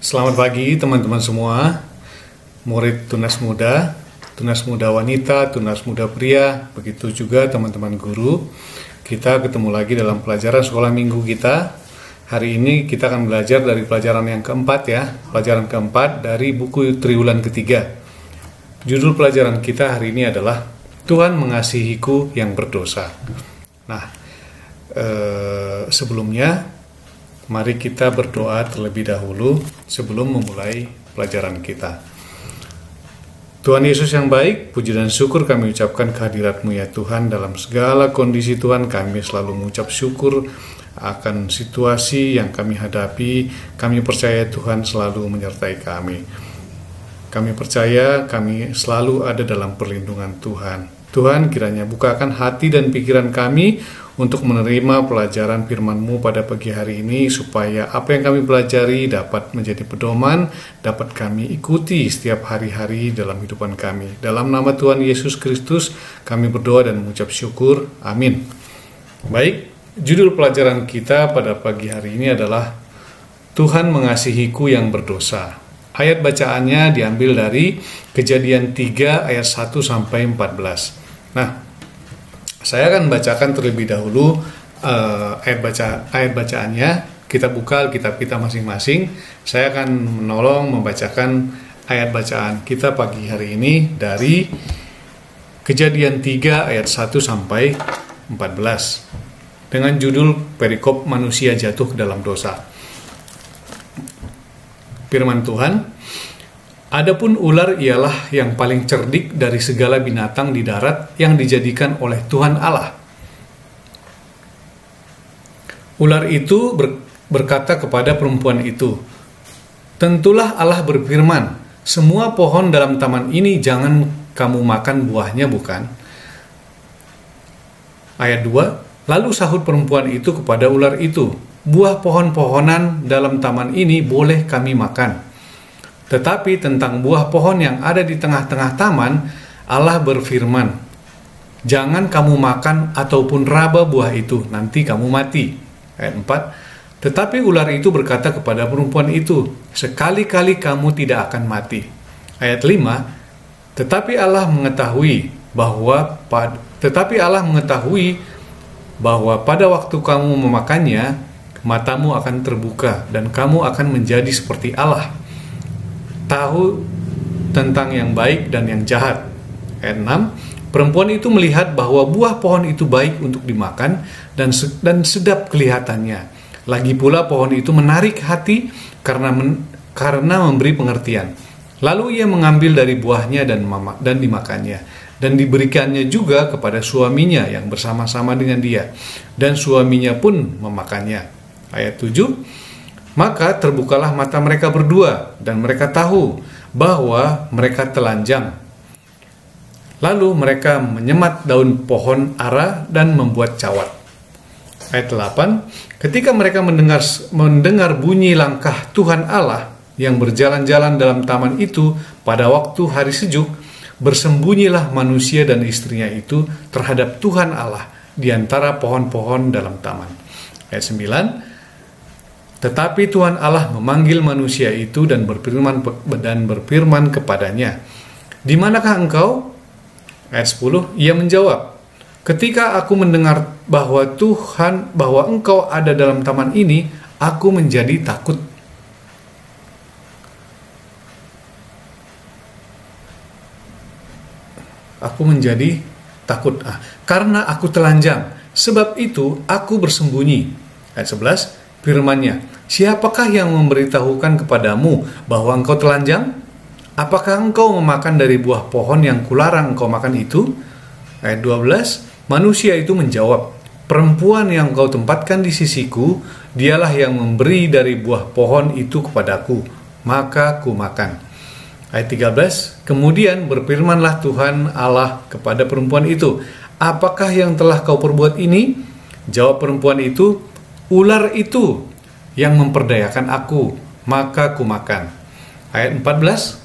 Selamat pagi teman-teman semua, murid Tunas Muda Wanita, Tunas Muda Pria, begitu juga teman-teman guru. Kita ketemu lagi dalam pelajaran sekolah minggu kita. Hari ini kita akan belajar dari pelajaran yang keempat ya, pelajaran keempat dari buku Triwulan ketiga. Judul pelajaran kita hari ini adalah Tuhan mengasihiku yang berdosa. Nah, sebelumnya mari kita berdoa terlebih dahulu sebelum memulai pelajaran kita. Tuhan Yesus yang baik, puji dan syukur kami ucapkan kehadirat-Mu ya Tuhan. Dalam segala kondisi Tuhan, kami selalu mengucap syukur akan situasi yang kami hadapi. Kami percaya Tuhan selalu menyertai kami. Kami percaya kami selalu ada dalam perlindungan Tuhan. Tuhan, kiranya bukakan hati dan pikiran kami untuk menerima pelajaran firman-Mu pada pagi hari ini, supaya apa yang kami pelajari dapat menjadi pedoman, dapat kami ikuti setiap hari-hari dalam hidupan kami. Dalam nama Tuhan Yesus Kristus, kami berdoa dan mengucap syukur. Amin. Baik, judul pelajaran kita pada pagi hari ini adalah Tuhan mengasihiku yang berdosa. Ayat bacaannya diambil dari Kejadian 3 ayat 1 sampai 14. Nah, saya akan bacakan terlebih dahulu ayat bacaannya. Kita buka Alkitab kita masing-masing. Saya akan menolong membacakan ayat bacaan kita pagi hari ini dari Kejadian 3 ayat 1 sampai 14 dengan judul Perikop Manusia Jatuh ke Dalam Dosa. Firman Tuhan, adapun ular ialah yang paling cerdik dari segala binatang di darat yang dijadikan oleh Tuhan Allah. Ular itu berkata kepada perempuan itu, tentulah Allah berfirman, semua pohon dalam taman ini jangan kamu makan buahnya, bukan? Ayat 2, lalu sahut perempuan itu kepada ular itu, buah pohon-pohonan dalam taman ini boleh kami makan. Tetapi tentang buah pohon yang ada di tengah-tengah taman, Allah berfirman, jangan kamu makan ataupun raba buah itu, nanti kamu mati. Ayat 4, tetapi ular itu berkata kepada perempuan itu, sekali-kali kamu tidak akan mati. Ayat 5, tetapi Allah mengetahui bahwa pada waktu kamu memakannya, matamu akan terbuka dan kamu akan menjadi seperti Allah, tahu tentang yang baik dan yang jahat. Ayat 6, perempuan itu melihat bahwa buah pohon itu baik untuk dimakan dan sedap kelihatannya. Lagi pula pohon itu menarik hati karena memberi pengertian. Lalu ia mengambil dari buahnya dan dimakannya, dan diberikannya juga kepada suaminya yang bersama-sama dengan dia, dan suaminya pun memakannya. Ayat 7, maka terbukalah mata mereka berdua, dan mereka tahu bahwa mereka telanjang. Lalu mereka menyemat daun pohon ara dan membuat cawat. Ayat 8, ketika mereka mendengar bunyi langkah Tuhan Allah yang berjalan-jalan dalam taman itu pada waktu hari sejuk, bersembunyilah manusia dan istrinya itu terhadap Tuhan Allah di antara pohon-pohon dalam taman. Ayat 9, tetapi Tuhan Allah memanggil manusia itu dan berfirman kepadanya, di manakah engkau? Ayat 10, ia menjawab, ketika aku mendengar bahwa engkau ada dalam taman ini, aku menjadi takut. Karena aku telanjang, sebab itu aku bersembunyi. Ayat 11, firman-Nya, siapakah yang memberitahukan kepadamu bahwa engkau telanjang? Apakah engkau memakan dari buah pohon yang kularang engkau makan itu? Ayat 12, manusia itu menjawab, perempuan yang kau tempatkan di sisiku, dialah yang memberi dari buah pohon itu kepadaku, maka ku makan. Ayat 13, kemudian berfirmanlah Tuhan Allah kepada perempuan itu, apakah yang telah kau perbuat ini? Jawab perempuan itu, ular itu yang memperdayakan aku, maka ku makan. Ayat 14,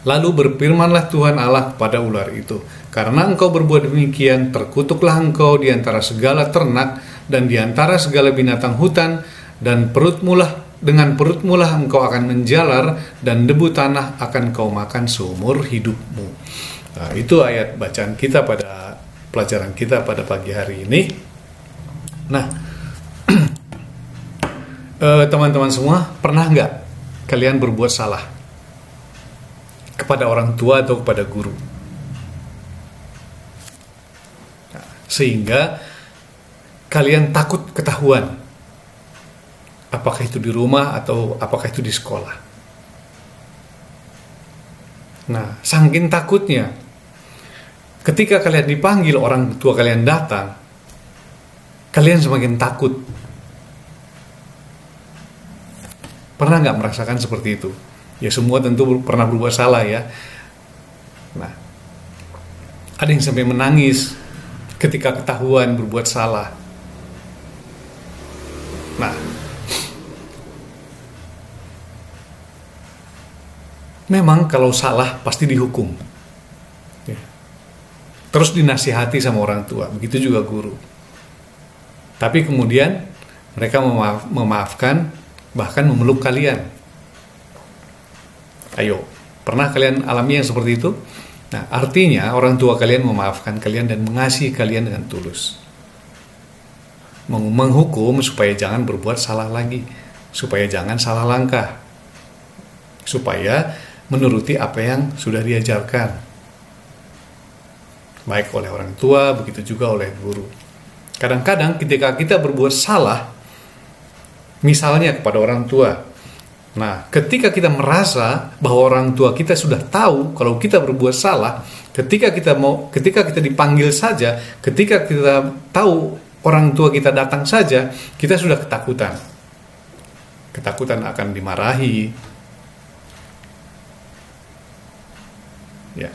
lalu berfirmanlah Tuhan Allah kepada ular itu, karena engkau berbuat demikian, terkutuklah engkau di antara segala ternak dan di antara segala binatang hutan, dan perutmu lah dengan perutmu lah engkau akan menjalar, dan debu tanah akan kau makan seumur hidupmu. Nah, itu ayat bacaan kita pada pelajaran kita pada pagi hari ini. Nah, teman-teman semua, pernah nggak kalian berbuat salah kepada orang tua atau kepada guru? Nah, sehingga kalian takut ketahuan, apakah itu di rumah atau apakah itu di sekolah. Nah, saking takutnya, ketika kalian dipanggil orang tua kalian datang, kalian semakin takut. Pernah nggak merasakan seperti itu? Ya, semua tentu pernah berbuat salah ya. Nah, ada yang sampai menangis ketika ketahuan berbuat salah. Nah, memang kalau salah pasti dihukum. Ya. Terus dinasihati sama orang tua, begitu juga guru. Tapi kemudian mereka memaafkan, bahkan memeluk kalian. Ayo, pernah kalian alami yang seperti itu? Nah, artinya orang tua kalian memaafkan kalian dan mengasihi kalian dengan tulus. Menghukum supaya jangan berbuat salah lagi, supaya jangan salah langkah, supaya menuruti apa yang sudah diajarkan, baik oleh orang tua, begitu juga oleh guru. Kadang-kadang ketika kita berbuat salah, misalnya kepada orang tua, nah ketika kita merasa bahwa orang tua kita sudah tahu kalau kita berbuat salah, ketika kita dipanggil saja, ketika kita tahu orang tua kita datang saja, kita sudah ketakutan akan dimarahi, ya.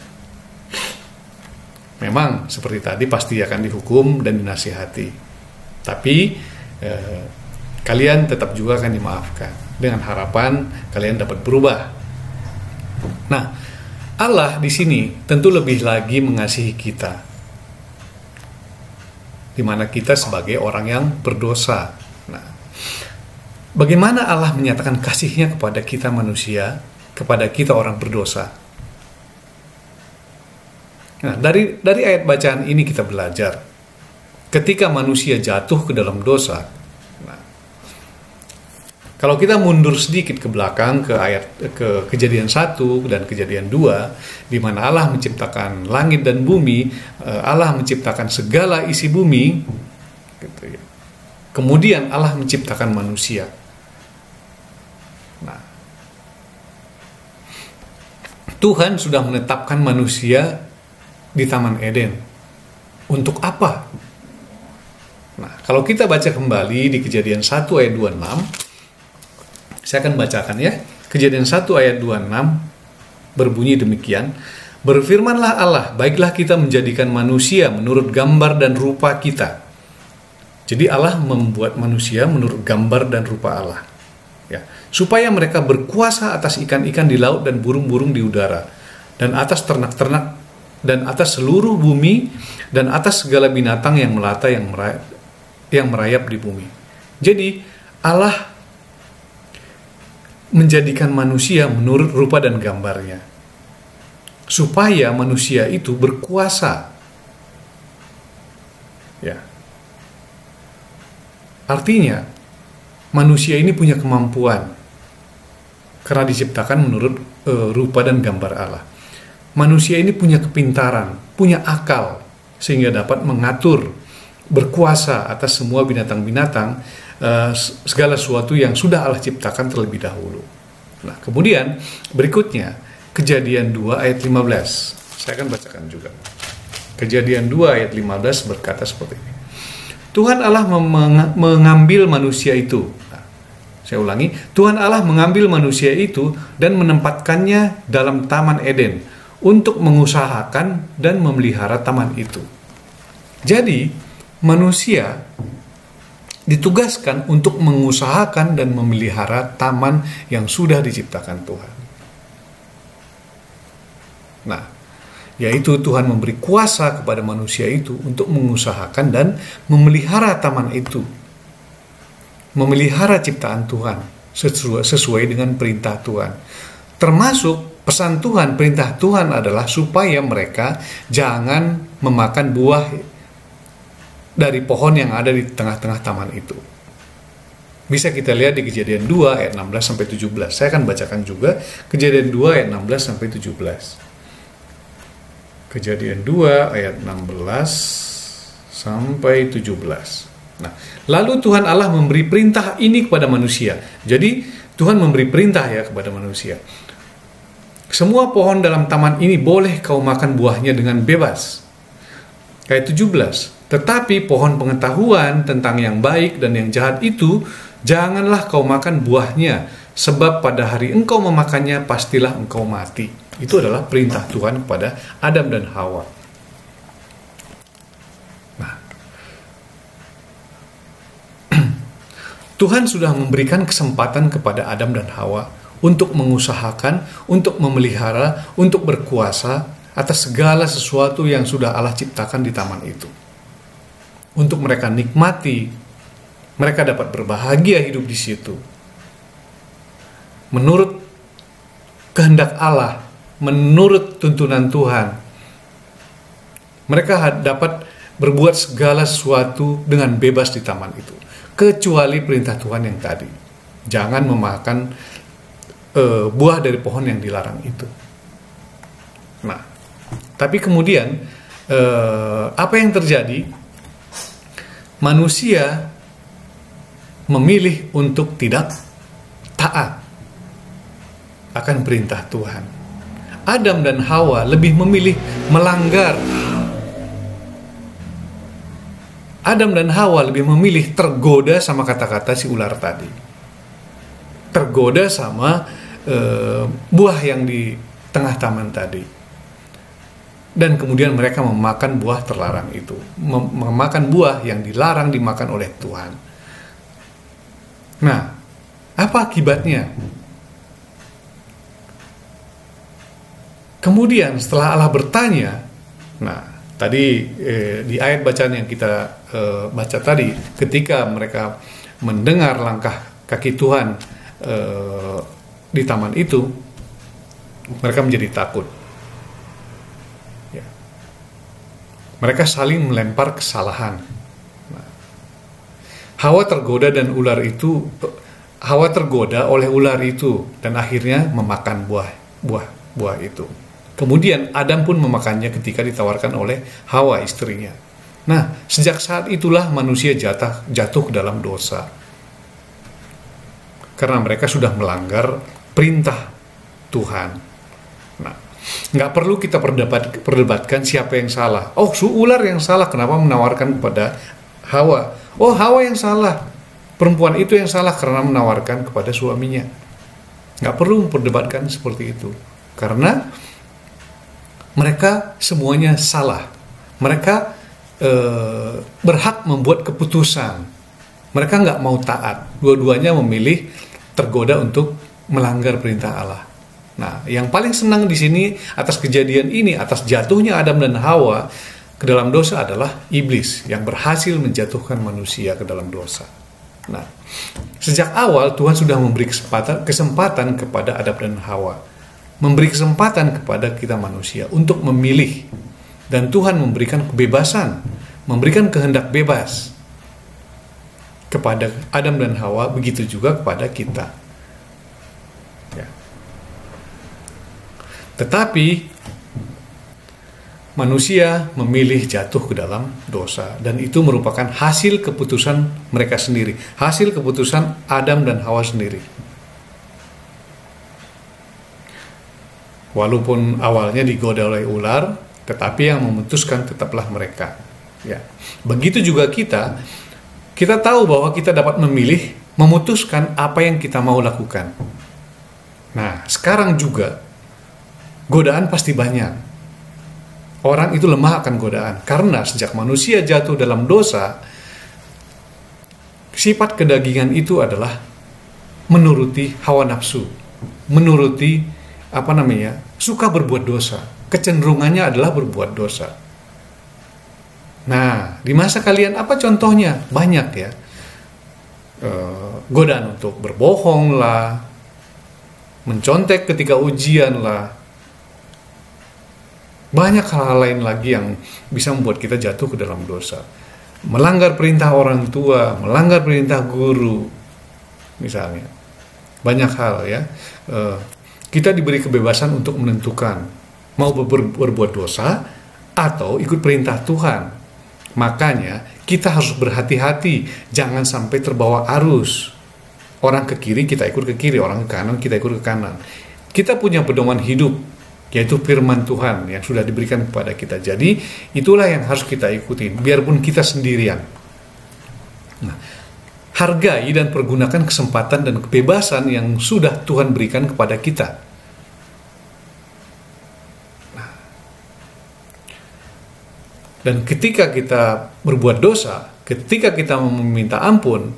Memang seperti tadi pasti akan dihukum dan dinasihati, tapi kalian tetap juga akan dimaafkan dengan harapan kalian dapat berubah. Nah, Allah di sini tentu lebih lagi mengasihi kita, di mana kita sebagai orang yang berdosa. Nah, bagaimana Allah menyatakan kasih-Nya kepada kita manusia, kepada kita orang berdosa? Nah, dari ayat bacaan ini kita belajar, ketika manusia jatuh ke dalam dosa. Kalau kita mundur sedikit ke belakang ke Kejadian 1 dan Kejadian 2, di mana Allah menciptakan langit dan bumi, Allah menciptakan segala isi bumi, gitu ya. Kemudian Allah menciptakan manusia. Nah, Tuhan sudah menetapkan manusia di Taman Eden. Untuk apa? Nah, kalau kita baca kembali di Kejadian 1 ayat 26, saya akan bacakan ya. Kejadian 1 ayat 26 berbunyi demikian. Berfirmanlah Allah, baiklah kita menjadikan manusia menurut gambar dan rupa kita. Jadi Allah membuat manusia menurut gambar dan rupa Allah. Ya, supaya mereka berkuasa atas ikan-ikan di laut dan burung-burung di udara, dan atas ternak-ternak, dan atas seluruh bumi, dan atas segala binatang yang melata yang merayap di bumi. Jadi Allah menjadikan manusia menurut rupa dan gambarnya, supaya manusia itu berkuasa. Ya. Artinya, manusia ini punya kemampuan, karena diciptakan menurut rupa dan gambar Allah. Manusia ini punya kepintaran, punya akal, sehingga dapat mengatur, berkuasa atas semua binatang-binatang, segala sesuatu yang sudah Allah ciptakan terlebih dahulu. Nah, kemudian berikutnya Kejadian 2 ayat 15. Saya akan bacakan juga. Kejadian 2 ayat 15 berkata seperti ini. Tuhan Allah mengambil manusia itu. Nah, saya ulangi, Tuhan Allah mengambil manusia itu dan menempatkannya dalam Taman Eden untuk mengusahakan dan memelihara taman itu. Jadi, manusia ditugaskan untuk mengusahakan dan memelihara taman yang sudah diciptakan Tuhan. Nah, yaitu Tuhan memberi kuasa kepada manusia itu untuk mengusahakan dan memelihara taman itu, memelihara ciptaan Tuhan, sesuai dengan perintah Tuhan. Termasuk pesan Tuhan, perintah Tuhan adalah supaya mereka jangan memakan buah dari pohon yang ada di tengah-tengah taman itu. Bisa kita lihat di Kejadian 2 ayat 16 sampai 17. Saya akan bacakan juga Kejadian 2 ayat 16 sampai 17. Kejadian 2 ayat 16 sampai 17. Nah, lalu Tuhan Allah memberi perintah ini kepada manusia. Jadi Tuhan memberi perintah ya kepada manusia. Semua pohon dalam taman ini boleh kau makan buahnya dengan bebas. Ayat 17. Tetapi pohon pengetahuan tentang yang baik dan yang jahat itu janganlah kau makan buahnya, sebab pada hari engkau memakannya pastilah engkau mati. Itu adalah perintah Tuhan kepada Adam dan Hawa. Nah, Tuhan sudah memberikan kesempatan kepada Adam dan Hawa untuk mengusahakan, untuk memelihara, untuk berkuasa atas segala sesuatu yang sudah Allah ciptakan di taman itu. Untuk mereka nikmati, mereka dapat berbahagia hidup di situ. Menurut kehendak Allah, menurut tuntunan Tuhan, mereka dapat berbuat segala sesuatu dengan bebas di taman itu. Kecuali perintah Tuhan yang tadi. Jangan memakan buah dari pohon yang dilarang itu. Nah, tapi kemudian apa yang terjadi? Manusia memilih untuk tidak taat akan perintah Tuhan. Adam dan Hawa lebih memilih melanggar. Adam dan Hawa lebih memilih tergoda sama kata-kata si ular tadi. Tergoda sama buah yang di tengah taman tadi. Dan kemudian mereka memakan buah terlarang itu. Memakan buah yang dilarang dimakan oleh Tuhan. Nah, apa akibatnya? Kemudian setelah Allah bertanya, nah tadi di ayat bacaan yang kita baca tadi, ketika mereka mendengar langkah kaki Tuhan di taman itu, mereka menjadi takut. Ya. Mereka saling melempar kesalahan. Nah, Hawa tergoda oleh ular itu dan akhirnya memakan buah itu. Kemudian Adam pun memakannya ketika ditawarkan oleh Hawa istrinya. Nah, sejak saat itulah manusia jatuh ke dalam dosa. Karena mereka sudah melanggar perintah Tuhan. Nah, nggak perlu kita perdebatkan siapa yang salah. Oh, ular yang salah, kenapa menawarkan kepada Hawa? Oh, Hawa yang salah. Perempuan itu yang salah karena menawarkan kepada suaminya. Nggak perlu memperdebatkan seperti itu. Karena mereka semuanya salah. Mereka berhak membuat keputusan. Mereka nggak mau taat. Dua-duanya memilih tergoda untuk melanggar perintah Allah. Nah, yang paling senang di sini atas kejadian ini, atas jatuhnya Adam dan Hawa ke dalam dosa adalah iblis yang berhasil menjatuhkan manusia ke dalam dosa. Nah, sejak awal Tuhan sudah memberi kesempatan kepada Adam dan Hawa, memberi kesempatan kepada kita manusia untuk memilih, dan Tuhan memberikan kebebasan, memberikan kehendak bebas kepada Adam dan Hawa, begitu juga kepada kita. Ya. Tetapi manusia memilih jatuh ke dalam dosa, dan itu merupakan hasil keputusan mereka sendiri, hasil keputusan Adam dan Hawa sendiri. Walaupun awalnya digoda oleh ular, tetapi yang memutuskan tetaplah mereka. Ya. Begitu juga kita tahu bahwa kita dapat memilih, memutuskan apa yang kita mau lakukan. Nah, sekarang juga godaan pasti banyak. Orang itu lemah akan godaan, karena sejak manusia jatuh dalam dosa, sifat kedagingan itu adalah menuruti hawa nafsu, menuruti suka berbuat dosa. Kecenderungannya adalah berbuat dosa. Nah, di masa kalian apa contohnya? Banyak ya. godaan untuk berbohong lah, mencontek ketika ujian lah, banyak hal-hal lain lagi yang bisa membuat kita jatuh ke dalam dosa. Melanggar perintah orang tua, melanggar perintah guru, misalnya. Banyak hal ya. Kita diberi kebebasan untuk menentukan mau berbuat dosa atau ikut perintah Tuhan. Makanya kita harus berhati-hati, jangan sampai terbawa arus. Orang ke kiri kita ikut ke kiri, orang ke kanan kita ikut ke kanan. Kita punya pedoman hidup, yaitu firman Tuhan yang sudah diberikan kepada kita. Jadi itulah yang harus kita ikuti, biarpun kita sendirian. Nah, hargai dan pergunakan kesempatan dan kebebasan yang sudah Tuhan berikan kepada kita. Nah, dan ketika kita berbuat dosa, ketika kita meminta ampun,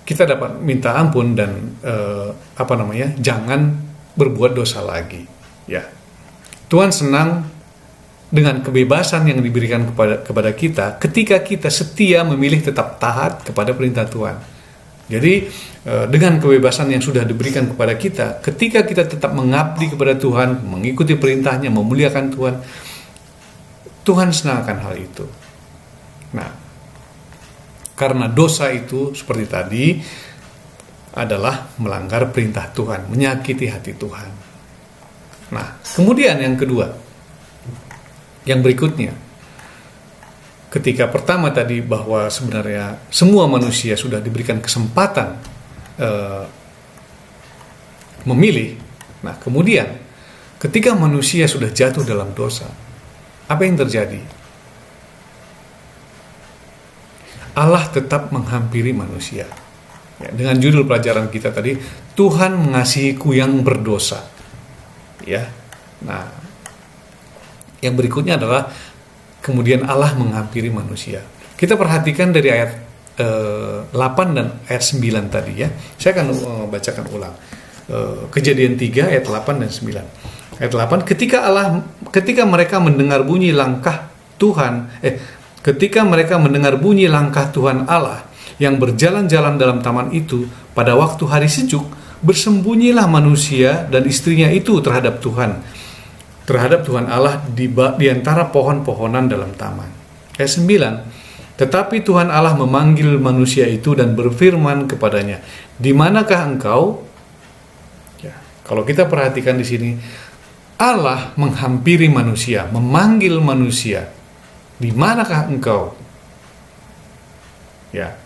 kita dapat minta ampun dan jangan berbuat dosa lagi, ya. Tuhan senang dengan kebebasan yang diberikan kepada kita ketika kita setia memilih tetap taat kepada perintah Tuhan. Jadi dengan kebebasan yang sudah diberikan kepada kita, ketika kita tetap mengabdi kepada Tuhan, mengikuti perintahnya, memuliakan Tuhan, Tuhan senang akan hal itu. Nah, karena dosa itu seperti tadi adalah melanggar perintah Tuhan, menyakiti hati Tuhan. Nah, kemudian yang kedua, yang berikutnya, ketika pertama tadi bahwa sebenarnya semua manusia sudah diberikan kesempatan memilih. Nah, kemudian ketika manusia sudah jatuh dalam dosa, apa yang terjadi? Allah tetap menghampiri manusia. Ya, dengan judul pelajaran kita tadi, Tuhan mengasihiku yang berdosa. Ya. Nah, yang berikutnya adalah kemudian Allah menghampiri manusia. Kita perhatikan dari ayat 8 dan ayat 9 tadi ya. Saya akan bacakan ulang. Kejadian 3 ayat 8 dan 9. Ayat 8, ketika mereka mendengar bunyi langkah Tuhan, ketika mereka mendengar bunyi langkah Tuhan Allah yang berjalan-jalan dalam taman itu pada waktu hari sejuk, bersembunyilah manusia dan istrinya itu terhadap Tuhan Allah di antara pohon-pohonan dalam taman. Ayat 9, tetapi Tuhan Allah memanggil manusia itu dan berfirman kepadanya, di manakah engkau? Ya, kalau kita perhatikan di sini, Allah menghampiri manusia, memanggil manusia, di manakah engkau? Ya.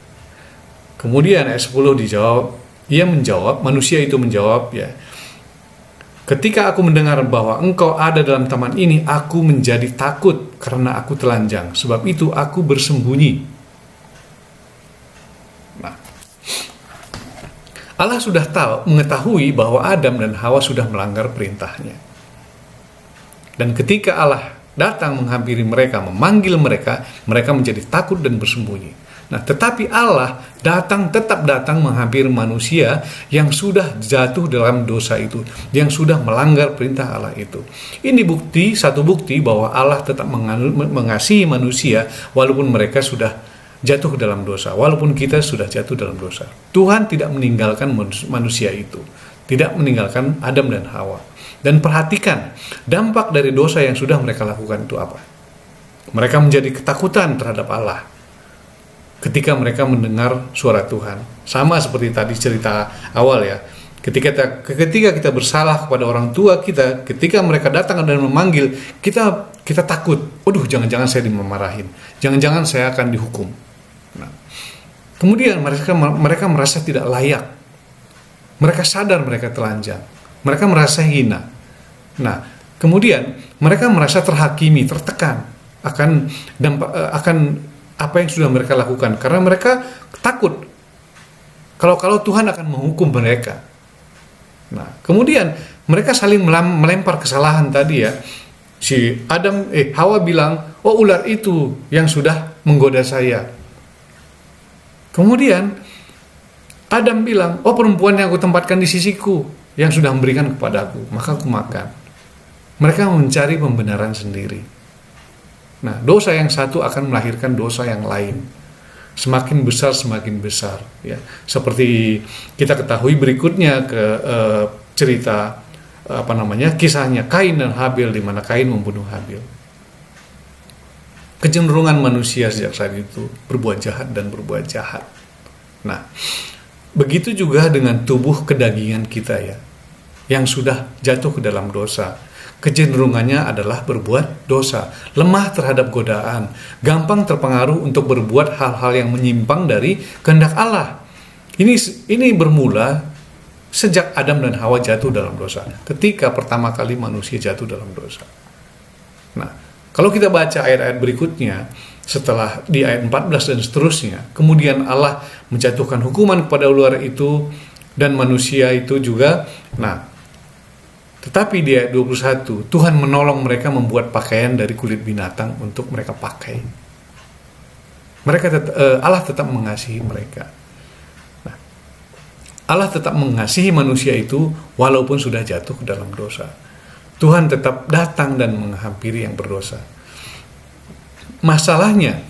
Kemudian ayat 10 dijawab, manusia itu menjawab, ya, ketika aku mendengar bahwa engkau ada dalam taman ini, aku menjadi takut karena aku telanjang, sebab itu aku bersembunyi. Nah, Allah sudah mengetahui bahwa Adam dan Hawa sudah melanggar perintahnya. Dan ketika Allah datang menghampiri mereka, memanggil mereka, mereka menjadi takut dan bersembunyi. Nah, tetapi Allah tetap datang menghampiri manusia yang sudah jatuh dalam dosa itu, yang sudah melanggar perintah Allah itu. Ini satu bukti bahwa Allah tetap mengasihi manusia walaupun mereka sudah jatuh dalam dosa, walaupun kita sudah jatuh dalam dosa. Tuhan tidak meninggalkan manusia itu, tidak meninggalkan Adam dan Hawa. Dan perhatikan, dampak dari dosa yang sudah mereka lakukan itu apa? Mereka menjadi ketakutan terhadap Allah ketika mereka mendengar suara Tuhan. Sama seperti tadi cerita awal ya. Ketika kita bersalah kepada orang tua kita, ketika mereka datang dan memanggil, kita takut. Waduh, jangan-jangan saya dimarahin. Jangan-jangan saya akan dihukum. Nah, kemudian mereka merasa tidak layak. Mereka sadar mereka telanjang. Mereka merasa hina. Nah, kemudian mereka merasa terhakimi, tertekan akan apa yang sudah mereka lakukan, karena mereka takut kalau Tuhan akan menghukum mereka. Nah, kemudian mereka saling melempar kesalahan tadi ya. Si Hawa bilang, oh, ular itu yang sudah menggoda saya. Kemudian Adam bilang, oh, perempuan yang aku tempatkan di sisiku yang sudah memberikan kepadaku, maka aku makan. Mereka mencari pembenaran sendiri. Nah, dosa yang satu akan melahirkan dosa yang lain. semakin besar ya. Seperti kita ketahui berikutnya ke cerita kisahnya Kain dan Habil, di mana Kain membunuh Habil. Kecenderungan manusia sejak saat itu berbuat jahat dan berbuat jahat. Nah, begitu juga dengan tubuh kedagingan kita ya, yang sudah jatuh ke dalam dosa. Kecenderungannya adalah berbuat dosa, lemah terhadap godaan, gampang terpengaruh untuk berbuat hal-hal yang menyimpang dari kehendak Allah. Ini bermula sejak Adam dan Hawa jatuh dalam dosa, ketika pertama kali manusia jatuh dalam dosa. Nah, kalau kita baca ayat-ayat berikutnya, setelah di ayat 14 dan seterusnya, kemudian Allah menjatuhkan hukuman kepada ular itu dan manusia itu juga. Nah, tetapi di ayat 21, Tuhan menolong mereka membuat pakaian dari kulit binatang untuk mereka pakai. Allah tetap mengasihi mereka. Nah, Allah tetap mengasihi manusia itu walaupun sudah jatuh ke dalam dosa. Tuhan tetap datang dan menghampiri yang berdosa. Masalahnya,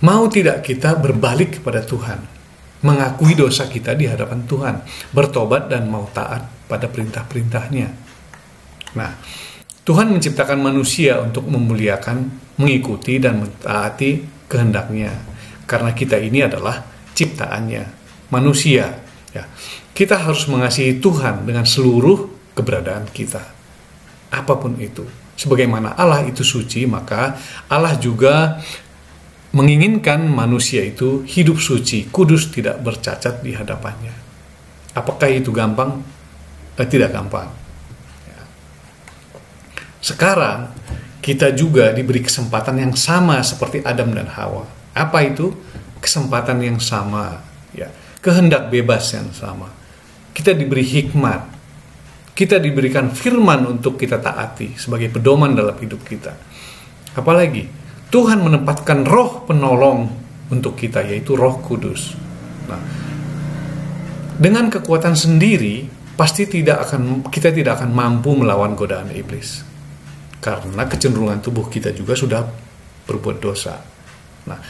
mau tidak kita berbalik kepada Tuhan, mengakui dosa kita di hadapan Tuhan, bertobat dan mau taat pada perintah-perintahnya. Nah, Tuhan menciptakan manusia untuk memuliakan, mengikuti dan mentaati kehendaknya. Karena kita ini adalah ciptaannya, manusia. Ya, kita harus mengasihi Tuhan dengan seluruh keberadaan kita, apapun itu. Sebagaimana Allah itu suci, maka Allah juga menginginkan manusia itu hidup suci, kudus, tidak bercacat di hadapannya. Apakah itu gampang? Tidak gampang. Sekarang kita juga diberi kesempatan yang sama seperti Adam dan Hawa. Apa itu? Kesempatan yang sama, ya. Kehendak bebas yang sama. Kita diberi hikmat. Kita diberikan firman untuk kita taati sebagai pedoman dalam hidup kita. Apalagi Tuhan menempatkan roh penolong untuk kita, yaitu Roh Kudus. Nah, dengan kekuatan sendiri pasti kita tidak akan mampu melawan godaan iblis, karena kecenderungan tubuh kita juga sudah berbuat dosa. Nah,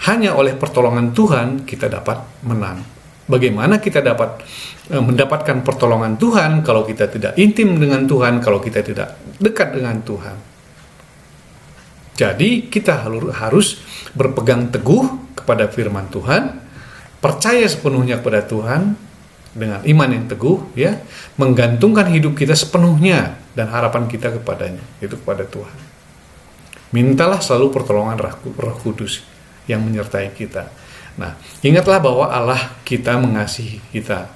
hanya oleh pertolongan Tuhan kita dapat menang. Bagaimana kita dapat mendapatkan pertolongan Tuhan kalau kita tidak intim dengan Tuhan, kalau kita tidak dekat dengan Tuhan? Jadi kita harus berpegang teguh kepada firman Tuhan, percaya sepenuhnya kepada Tuhan dengan iman yang teguh, ya, menggantungkan hidup kita sepenuhnya dan harapan kita kepadanya, itu kepada Tuhan. Mintalah selalu pertolongan Roh Kudus yang menyertai kita. Nah, ingatlah bahwa Allah kita mengasihi kita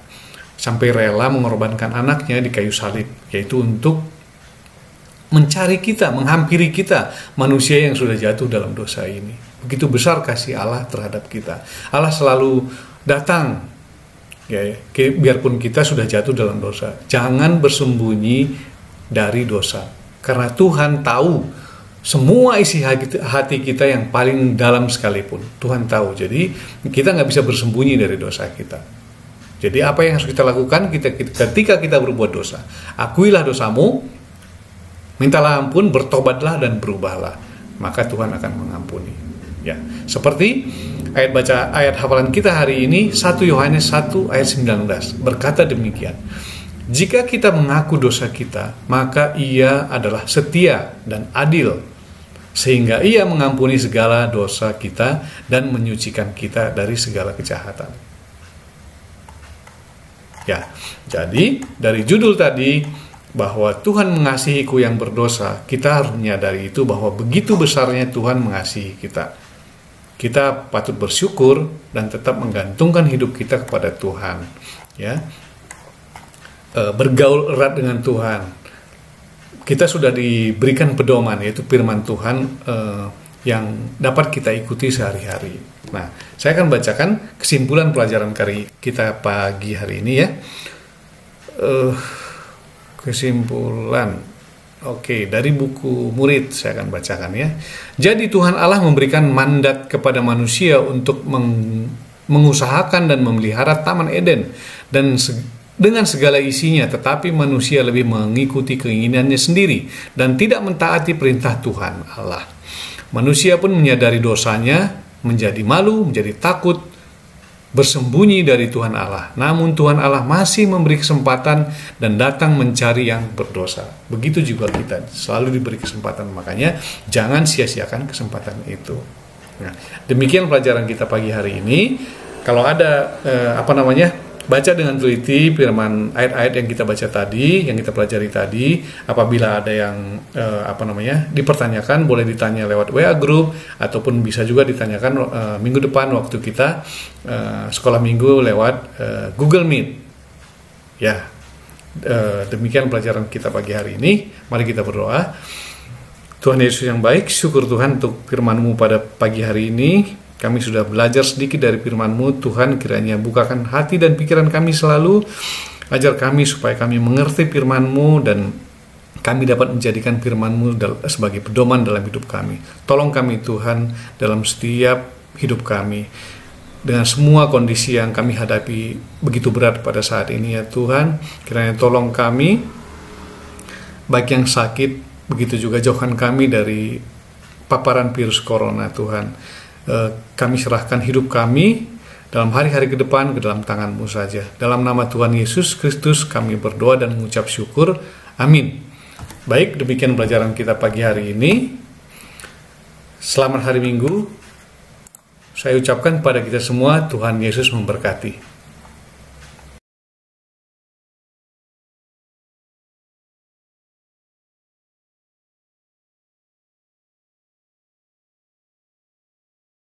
sampai rela mengorbankan anaknya di kayu salib, yaitu untuk mencari kita, menghampiri kita, manusia yang sudah jatuh dalam dosa ini. Begitu besar kasih Allah terhadap kita. Allah selalu datang, ya, biarpun kita sudah jatuh dalam dosa. Jangan bersembunyi dari dosa, karena Tuhan tahu semua isi hati kita yang paling dalam sekalipun. Tuhan tahu, jadi kita nggak bisa bersembunyi dari dosa kita. Jadi apa yang harus kita lakukan ketika kita berbuat dosa? Akuilah dosamu, mintalah ampun, bertobatlah dan berubahlah, maka Tuhan akan mengampuni. Ya, seperti ayat hafalan kita hari ini, 1 Yohanes 1 ayat 19 berkata demikian: jika kita mengaku dosa kita, maka Ia adalah setia dan adil, sehingga Ia mengampuni segala dosa kita dan menyucikan kita dari segala kejahatan. Ya, jadi dari judul tadi bahwa Tuhan mengasihiku yang berdosa, kita harus menyadari itu, bahwa begitu besarnya Tuhan mengasihi kita. Kita patut bersyukur dan tetap menggantungkan hidup kita kepada Tuhan, ya. Bergaul erat dengan Tuhan. Kita sudah diberikan pedoman, yaitu firman Tuhan yang dapat kita ikuti sehari-hari. Nah, saya akan bacakan kesimpulan pelajaran kita pagi hari ini, ya. Kesimpulan. Oke, dari buku Murid saya akan bacakan, ya. Jadi Tuhan Allah memberikan mandat kepada manusia untuk mengusahakan dan memelihara Taman Eden dan dengan segala isinya, tetapi manusia lebih mengikuti keinginannya sendiri dan tidak mentaati perintah Tuhan Allah. Manusia pun menyadari dosanya menjadi malu, menjadi takut, bersembunyi dari Tuhan Allah. Namun Tuhan Allah masih memberi kesempatan dan datang mencari yang berdosa. Begitu juga kita selalu diberi kesempatan, makanya jangan sia-siakan kesempatan itu. Nah, demikian pelajaran kita pagi hari ini. Kalau ada baca dengan teliti firman ayat-ayat yang kita baca tadi, yang kita pelajari tadi. Apabila ada yang dipertanyakan, boleh ditanya lewat WA group, ataupun bisa juga ditanyakan minggu depan waktu kita sekolah minggu lewat Google Meet. Ya, demikian pelajaran kita pagi hari ini. Mari kita berdoa. Tuhan Yesus yang baik, syukur Tuhan untuk firman-Mu pada pagi hari ini. Kami sudah belajar sedikit dari firman-Mu. Tuhan, kiranya bukakan hati dan pikiran kami selalu. Ajar kami supaya kami mengerti firman-Mu dan kami dapat menjadikan firman-Mu sebagai pedoman dalam hidup kami. Tolong kami Tuhan dalam setiap hidup kami. Dengan semua kondisi yang kami hadapi begitu berat pada saat ini ya Tuhan. Kiranya tolong kami, baik yang sakit, begitu juga jauhkan kami dari paparan virus corona Tuhan. Kami serahkan hidup kami dalam hari-hari ke depan ke dalam tangan-Mu saja. Dalam nama Tuhan Yesus Kristus kami berdoa dan mengucap syukur. Amin. Baik, demikian pelajaran kita pagi hari ini. Selamat hari Minggu. Saya ucapkan kepada kita semua, Tuhan Yesus memberkati.